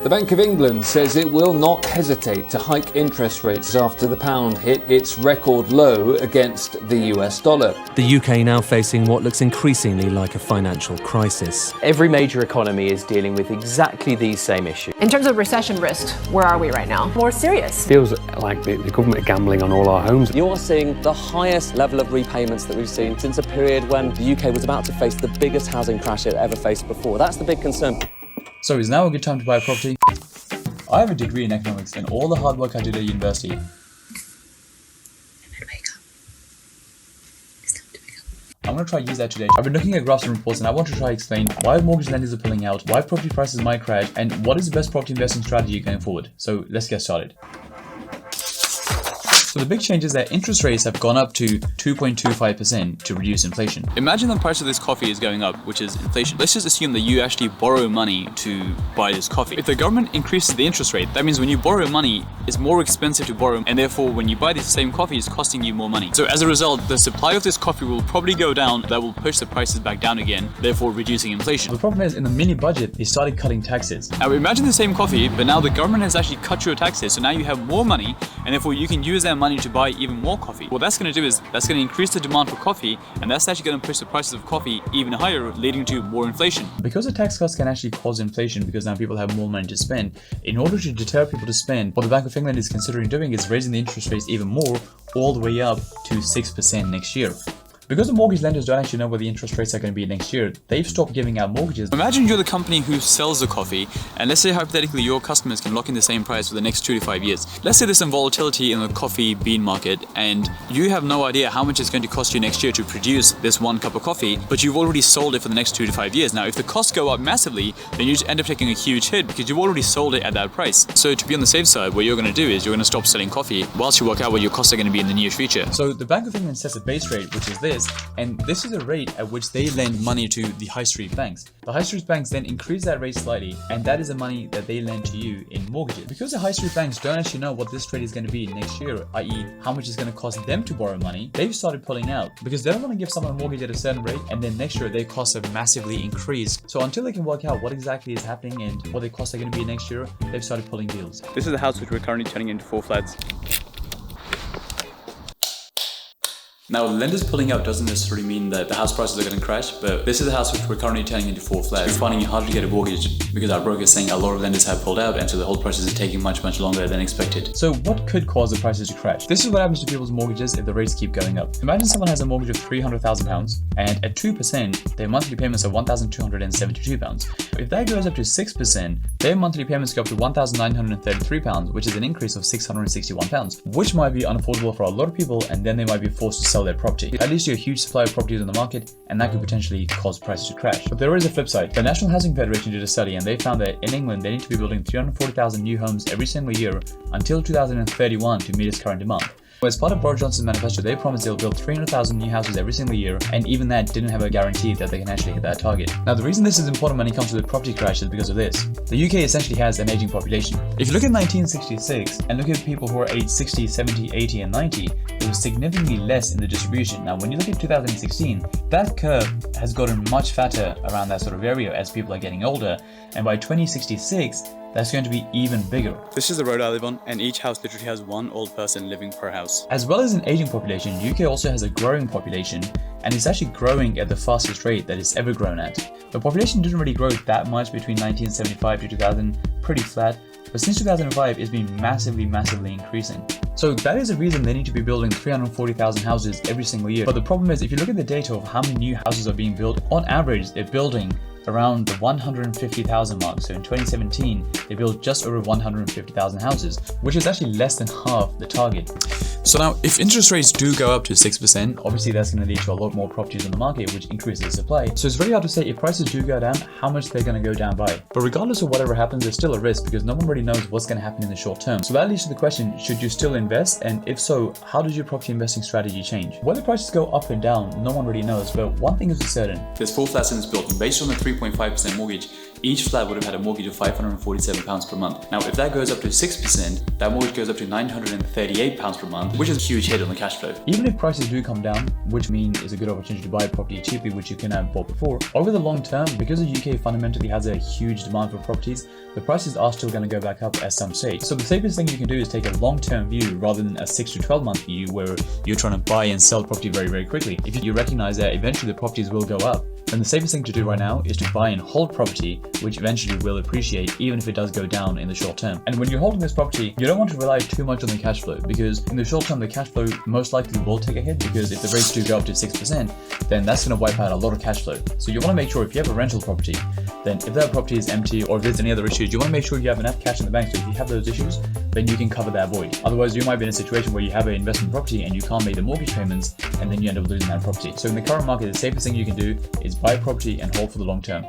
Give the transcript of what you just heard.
The Bank of England says it will not hesitate to hike interest rates after the pound hit its record low against the US dollar. The UK now facing what looks increasingly like a financial crisis. Every major economy is dealing with exactly these same issues. In terms of recession risk, where are we right now? More serious. Feels like the government are gambling on all our homes. You are seeing the highest level of repayments that we've seen since a period when the UK was about to face the biggest housing crash it ever faced before. That's the big concern. So is now a good time to buy a property? I have a degree in economics and all the hard work I did at university. I'm going to try to use that today. I've been looking at graphs and reports and I want to try to explain why mortgage lenders are pulling out, why property prices might crash, and what is the best property investing strategy going forward. So let's get started. So the big change is that interest rates have gone up to 2.25% to reduce inflation. Imagine the price of this coffee is going up, which is inflation. Let's just assume that you actually borrow money to buy this coffee. If the government increases the interest rate, that means when you borrow money, it's more expensive to borrow, and therefore when you buy this same coffee, it's costing you more money. So as a result, the supply of this coffee will probably go down. That will push the prices back down again, therefore reducing inflation. The problem is, in the mini budget, they started cutting taxes. Now imagine the same coffee, but now the government has actually cut your taxes, so now you have more money, and therefore you can use that money to buy even more coffee. What that's going to do is that's going to increase the demand for coffee, and that's actually going to push the prices of coffee even higher, leading to more inflation. Because the tax cuts can actually cause inflation because now people have more money to spend, in order to deter people to spend, what the Bank of England is considering doing is raising the interest rates even more, all the way up to 6% next year. Because the mortgage lenders don't actually know what the interest rates are going to be next year, they've stopped giving out mortgages. Imagine you're the company who sells the coffee, and let's say hypothetically your customers can lock in the same price for the next 2 to 5 years. Let's say there's some volatility in the coffee bean market, and you have no idea how much it's going to cost you next year to produce this 1 cup of coffee, but you've already sold it for the next 2 to 5 years. Now, if the costs go up massively, then you just end up taking a huge hit because you've already sold it at that price. So to be on the safe side, what you're going to do is you're going to stop selling coffee whilst you work out what your costs are going to be in the near future. So the Bank of England sets a base rate, which is this, and this is a rate at which they lend money to the high street banks. The high street banks then increase that rate slightly, and that is the money that they lend to you in mortgages. Because the high street banks don't actually know what this rate is going to be next year, i.e. how much it's going to cost them to borrow money, they've started pulling out because they don't want to give someone a mortgage at a certain rate and then next year their costs have massively increased. So until they can work out what exactly is happening and what their costs are going to be next year, they've started pulling deals. This is the house which we're currently turning into 4 flats. Now, lenders pulling out doesn't necessarily mean that the house prices are going to crash, but this is the house which we're currently turning into 4 flats. We're finding it hard to get a mortgage because our broker is saying a lot of lenders have pulled out, and so the whole process is taking much longer than expected. So what could cause the prices to crash? This is what happens to people's mortgages if the rates keep going up. Imagine someone has a mortgage of £300,000 and at 2%, their monthly payments are £1,272. If that goes up to 6%, their monthly payments go up to £1,933, which is an increase of £661, which might be unaffordable for a lot of people, and then they might be forced to sell their property. At least you're a huge supply of properties on the market, and that could potentially cause prices to crash. But there is a flip side. The National Housing Federation did a study, and they found that in England they need to be building 340,000 new homes every single year until 2031 to meet its current demand. As part of Boris Johnson's manifesto, they promised they'll build 300,000 new houses every single year, and even that didn't have a guarantee that they can actually hit that target. Now, the reason this is important when it comes to the property crash is because of this. The UK essentially has an aging population. If you look at 1966 and look at people who are aged 60, 70, 80, and 90, there was significantly less in the distribution. Now, when you look at 2016, that curve has gotten much fatter around that sort of area as people are getting older, and by 2066, that's going to be even bigger. This is the road I live on, and each house literally has 1 old person living per house. As well as an aging population, UK also has a growing population, and it's actually growing at the fastest rate that it's ever grown at. The population didn't really grow that much between 1975 to 2000, pretty flat, but since 2005 it's been massively increasing. So that is the reason they need to be building 340,000 houses every single year. But the problem is, if you look at the data of how many new houses are being built, on average they're building around the 150,000 mark. So in 2017, they built just over 150,000 houses, which is actually less than half the target. So now, if interest rates do go up to 6%, obviously that's going to lead to a lot more properties on the market, which increases the supply. So it's very hard to say if prices do go down, how much they're going to go down by. But regardless of whatever happens, there's still a risk because no one really knows what's going to happen in the short term. So that leads to the question, should you still invest? And if so, how does your property investing strategy change? Whether prices go up and down, no one really knows, but one thing is certain. There's 4 flats in this building. Based on the 3.5 3.5% mortgage, each flat would have had a mortgage of £547 per month. Now, if that goes up to 6%, that mortgage goes up to £938 per month, which is a huge hit on the cash flow. Even if prices do come down, which means it's a good opportunity to buy a property cheaply, which you couldn't have bought before, over the long term, because the UK fundamentally has a huge demand for properties, the prices are still going to go back up at some stage. So the safest thing you can do is take a long-term view rather than a 6 to 12 month view where you're trying to buy and sell property very, very quickly. If you recognize that eventually the properties will go up, then the safest thing to do right now is to buy and hold property, which eventually will appreciate even if it does go down in the short term. And when you're holding this property, you don't want to rely too much on the cash flow, because in the short term, the cash flow most likely will take a hit, because if the rates do go up to 6%, then that's going to wipe out a lot of cash flow. So you want to make sure if you have a rental property, then if that property is empty or if there's any other issues, you want to make sure you have enough cash in the bank, so if you have those issues, then you can cover that void. Otherwise, you might be in a situation where you have an investment property and you can't make the mortgage payments, and then you end up losing that property. So in the current market, the safest thing you can do is buy a property and hold for the long term.